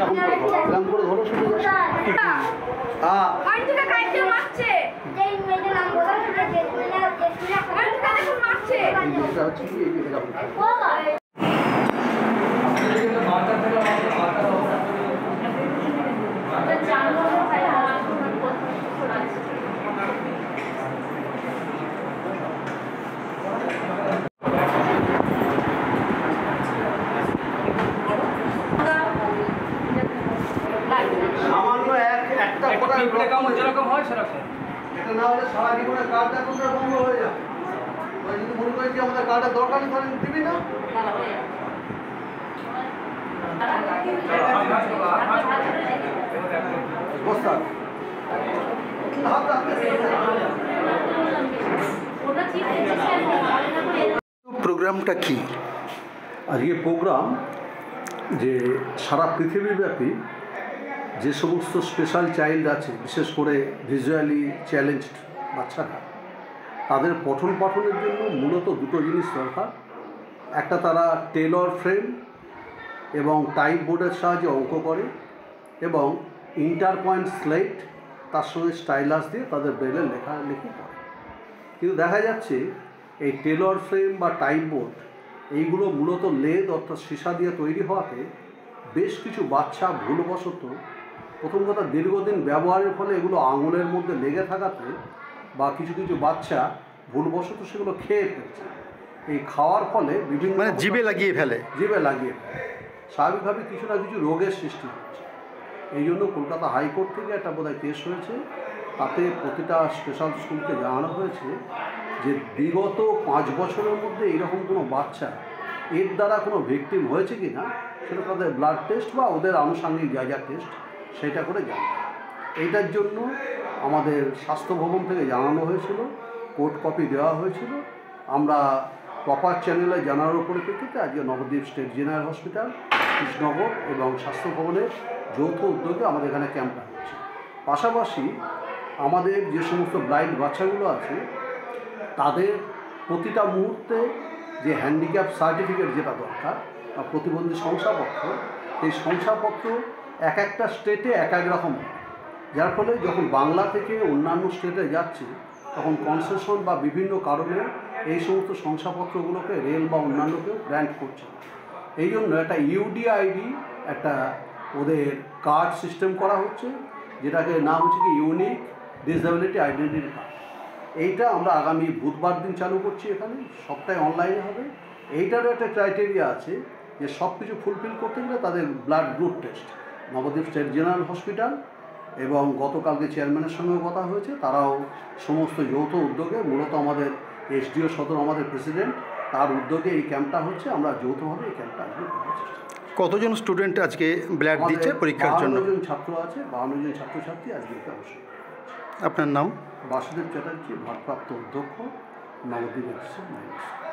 এরকম করে ধরো শুধু যেরকম হয় সেরকম এটা না হলে সারা জীবনে কার্ডটা কোথায় বন্ধ হয়ে যাবে। ওই যদি মনে করি যে আমাদের কার্ডের দরকার নেই তাহলে দিবি না। প্রোগ্রামটা কি? আজকে প্রোগ্রাম যে সারা পৃথিবীব্যাপী যে সমস্ত স্পেশাল চাইল্ড আছে, বিশেষ করে ভিজুয়ালি চ্যালেঞ্জড বাচ্চারা, তাদের পঠন পাঠনের জন্য মূলত দুটো জিনিস দরকার। একটা, তারা টেলর ফ্রেম এবং টাইপ বোর্ডের সাহায্যে অঙ্ক করে এবং ইন্টার পয়েন্ট স্লেট তার সঙ্গে স্টাইলাস দিয়ে তাদের ব্রেলে লেখালেখি করে। কিন্তু দেখা যাচ্ছে এই টেলর ফ্রেম বা টাইপ বোর্ড এইগুলো মূলত লেদ অর্থাৎ সীসা দিয়ে তৈরি হওয়াতে বেশ কিছু বাচ্চা ভুলবশত, প্রথম কথা দীর্ঘদিন ব্যবহারের ফলে এগুলো আঙুলের মধ্যে লেগে থাকাতে বা কিছু কিছু বাচ্চা ভুলবশত সেগুলো খেয়ে ফেলছে। এই খাওয়ার ফলে বিভিন্ন জিভে লাগিয়ে ফেলে স্বাভাবিকভাবে কিছু না কিছু রোগের সৃষ্টি হচ্ছে। এই জন্য কলকাতা হাইকোর্ট থেকে একটা বোধহয় কেস হয়েছে, তাতে প্রতিটা স্পেশাল স্কুলকে জানানো হয়েছে যে বিগত 5 বছরের মধ্যে এইরকম কোনো বাচ্চা এর দ্বারা কোনো ভিকটিম হয়েছে কি না সেটা তাদের ব্লাড টেস্ট বা ওদের আনুষঙ্গিক যা টেস্ট সেটা করে জানবে। এইটার জন্য আমাদের স্বাস্থ্য ভবন থেকে জানানো হয়েছিল, কোর্ট কপি দেওয়া হয়েছিল। আমরা প্রপার চ্যানেলে জানানোর পরিপ্রেক্ষিতে আজকে Nabadwip state general hospital, Krishnanagar এবং স্বাস্থ্য ভবনের যৌথ উদ্যোগে আমাদের এখানে ক্যাম্পটা হচ্ছে। পাশাপাশি আমাদের যে সমস্ত ব্লাইন্ড বাচ্চাগুলো আছে তাদের প্রতিটা মুহূর্তে যে হ্যান্ডিক্যাপ সার্টিফিকেট যেটা দরকার বা প্রতিবন্ধী শংসাপত্র, এই শংসাপত্র এক একটা স্টেটে এক এক রকম, যার ফলে যখন বাংলা থেকে অন্যান্য স্টেটে যাচ্ছে তখন কনসেশন বা বিভিন্ন কারণে এই সমস্ত শংসাপত্রগুলোকে রেল বা অন্যান্যকেও গ্র্যান্ট করছে। এই জন্য একটা ইউডিআইডি একটা ওদের কার্ড সিস্টেম করা হচ্ছে, যেটাকে নাম হচ্ছে কি ইউনিক ডিসএবিলিটি আইডেন্টিটি কার্ড। এইটা আমরা আগামী বুধবার দিন চালু করছি, এখানে সবটাই অনলাইনে হবে। এইটারও একটা ক্রাইটেরিয়া আছে যে সব কিছু ফুলফিল করতে গেলে তাদের blood group test Nabadwip state general hospital এবং গতকালকে চেয়ারম্যানের সঙ্গেও কথা হয়েছে, তারাও সমস্ত যৌথ উদ্যোগে, মূলত আমাদের এসডিও সদর আমাদের প্রেসিডেন্ট, তার উদ্যোগে এই ক্যাম্পটা হচ্ছে। আমরা যৌথভাবে এই ক্যাম্পটা আজকে করার চেষ্টা করছি। কতজন স্টুডেন্ট আজকে ব্লাড দিচ্ছে পরীক্ষার জন্য? 52 জন ছাত্র আছে, 52 জন ছাত্রছাত্রী আজকে এটা অবশ্যই। আপনার নাম? বাসুদেব চ্যাটার্জি, ভারপ্রাপ্ত অধ্যক্ষ, নবদ্বীপ এক্সপ্রেস।